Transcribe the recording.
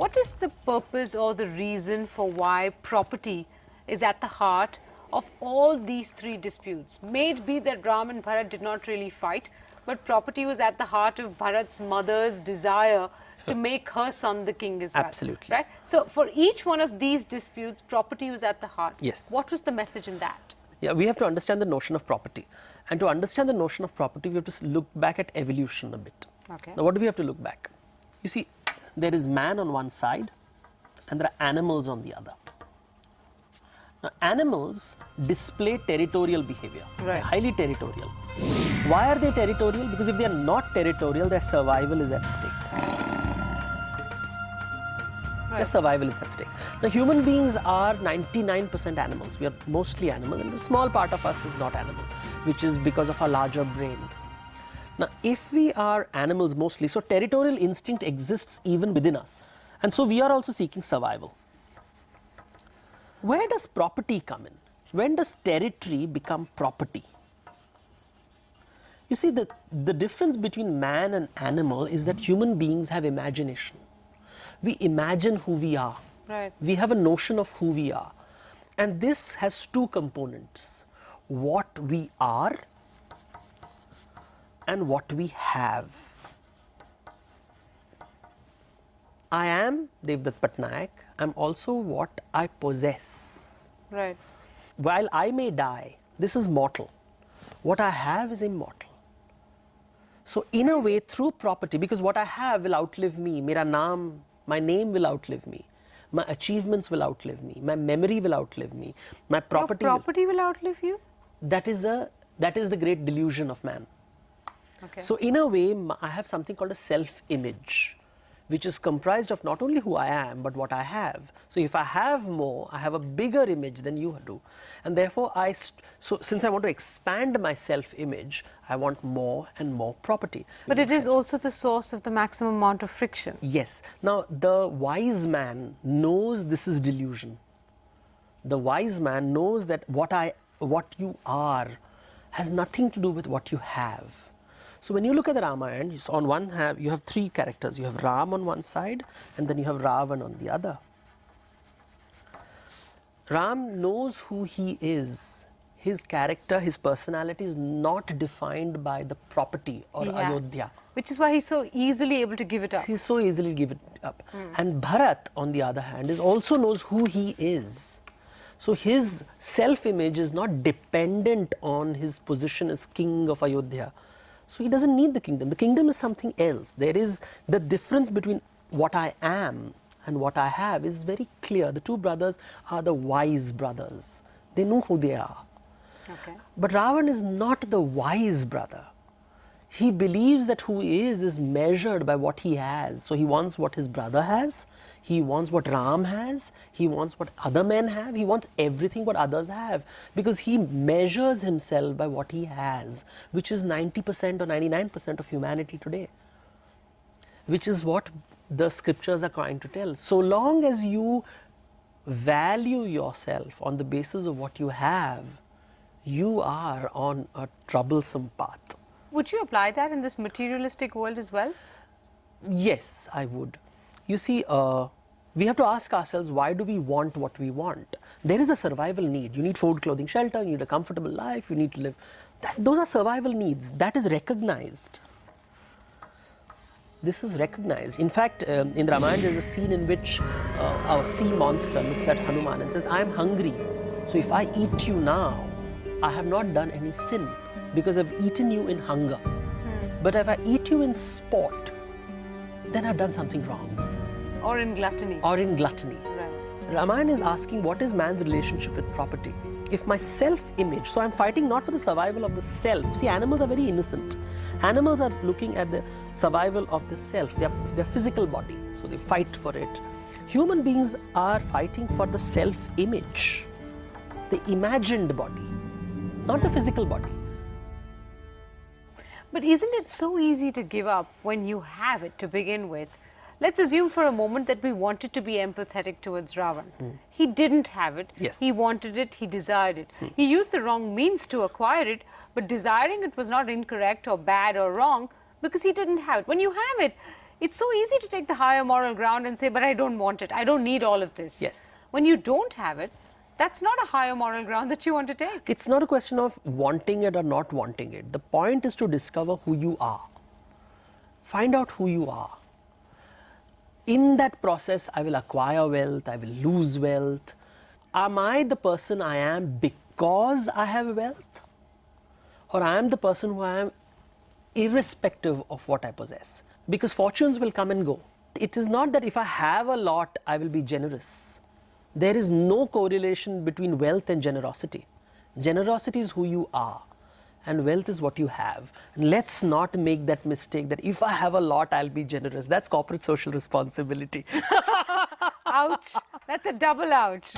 What is the purpose or the reason for why property is at the heart of all these three disputes? May it be that Ram and Bharat did not really fight, but property was at the heart of Bharat's mother's desire to make her son the king as well. Absolutely. Right? So for each one of these disputes, property was at the heart. Yes. What was the message in that? Yeah, we have to understand the notion of property. And to understand the notion of property, we have to look back at evolution a bit. Okay. Now, what do we have to look back? You see, there is man on one side and there are animals on the other. Now, animals display territorial behavior. Right. They're highly territorial. Why are they territorial? Because if they are not territorial, their survival is at stake. Right. Their survival is at stake. Now, human beings are 99% animals. We are mostly animal, and a small part of us is not animal, which is because of our larger brain. Now, if we are animals mostly, so territorial instinct exists even within us. And so we are also seeking survival. Where does property come in? When does territory become property? You see, the difference between man and animal is that human beings have imagination. We imagine who we are. Right. We have a notion of who we are. And this has two components: what we are and what we have. I am Devdutt Patnaik. I am also what I possess. Right. While I may die, this is mortal. What I have is immortal. So in a way, through property, because what I have will outlive me, my name will outlive me, my achievements will outlive me, my memory will outlive me, my property. Your property will outlive you? That is the great delusion of man. Okay. So in a way, I have something called a self-image, which is comprised of not only who I am, but what I have. So if I have more, I have a bigger image than you do. And therefore, so since I want to expand my self-image, I want more and more property. But it is also the source of the maximum amount of friction. Yes. Now, the wise man knows this is delusion. The wise man knows that what you are has nothing to do with what you have. So when you look at the Ramayana, on one hand, you have three characters. You have Ram on one side, and then you have Ravan on the other. Ram knows who he is. His character, his personality is not defined by the property or Ayodhya. Which is why he's so easily able to give it up. He so easily give it up. And Bharat, on the other hand, also knows who he is. So his self-image is not dependent on his position as king of Ayodhya. So he doesn't need the kingdom. The kingdom is something else. There is the difference between what I am and what I have is very clear. The two brothers are the wise brothers. They know who they are. Okay. But Ravan is not the wise brother. He believes that who he is measured by what he has. So he wants what his brother has. He wants what Ram has. He wants what other men have. He wants everything what others have. Because he measures himself by what he has, which is 90% or 99% of humanity today. Which is what the scriptures are trying to tell. So long as you value yourself on the basis of what you have, you are on a troublesome path. Would you apply that in this materialistic world as well? Yes, I would. You see, we have to ask ourselves, why do we want what we want? There is a survival need. You need food, clothing, shelter, you need a comfortable life, you need to live. Those are survival needs. That is recognized. This is recognized. In fact, in Ramayana, there is a scene in which our sea monster looks at Hanuman and says, I am hungry. So if I eat you now, I have not done any sin because I've eaten you in hunger. But if I eat you in sport, then I've done something wrong. Or in gluttony. Or in gluttony. Right. Ramayana is asking, what is man's relationship with property? If my self-image, so I'm fighting not for the survival of the self. See, animals are very innocent. Animals are looking at the survival of the self, their physical body, so they fight for it. Human beings are fighting for the self-image, the imagined body, not the physical body. But isn't it so easy to give up when you have it to begin with? Let's assume for a moment that we wanted to be empathetic towards Ravan. He didn't have it. Yes. He wanted it, he desired it. He used the wrong means to acquire it, but desiring it was not incorrect or bad or wrong because he didn't have it. When you have it, It's so easy to take the higher moral ground and say, but I don't want it. I don't need all of this. Yes. When you don't have it, that's not a higher moral ground that you want to take. It's not a question of wanting it or not wanting it. The point is to discover who you are. Find out who you are. In that process, I will acquire wealth, I will lose wealth. Am I the person I am because I have wealth? Or I am the person who I am irrespective of what I possess? Because fortunes will come and go. It is not that if I have a lot, I will be generous. There is no correlation between wealth and generosity. Generosity is who you are, and wealth is what you have. And let's not make that mistake that if I have a lot, I'll be generous. That's corporate social responsibility. Ouch. That's a double ouch.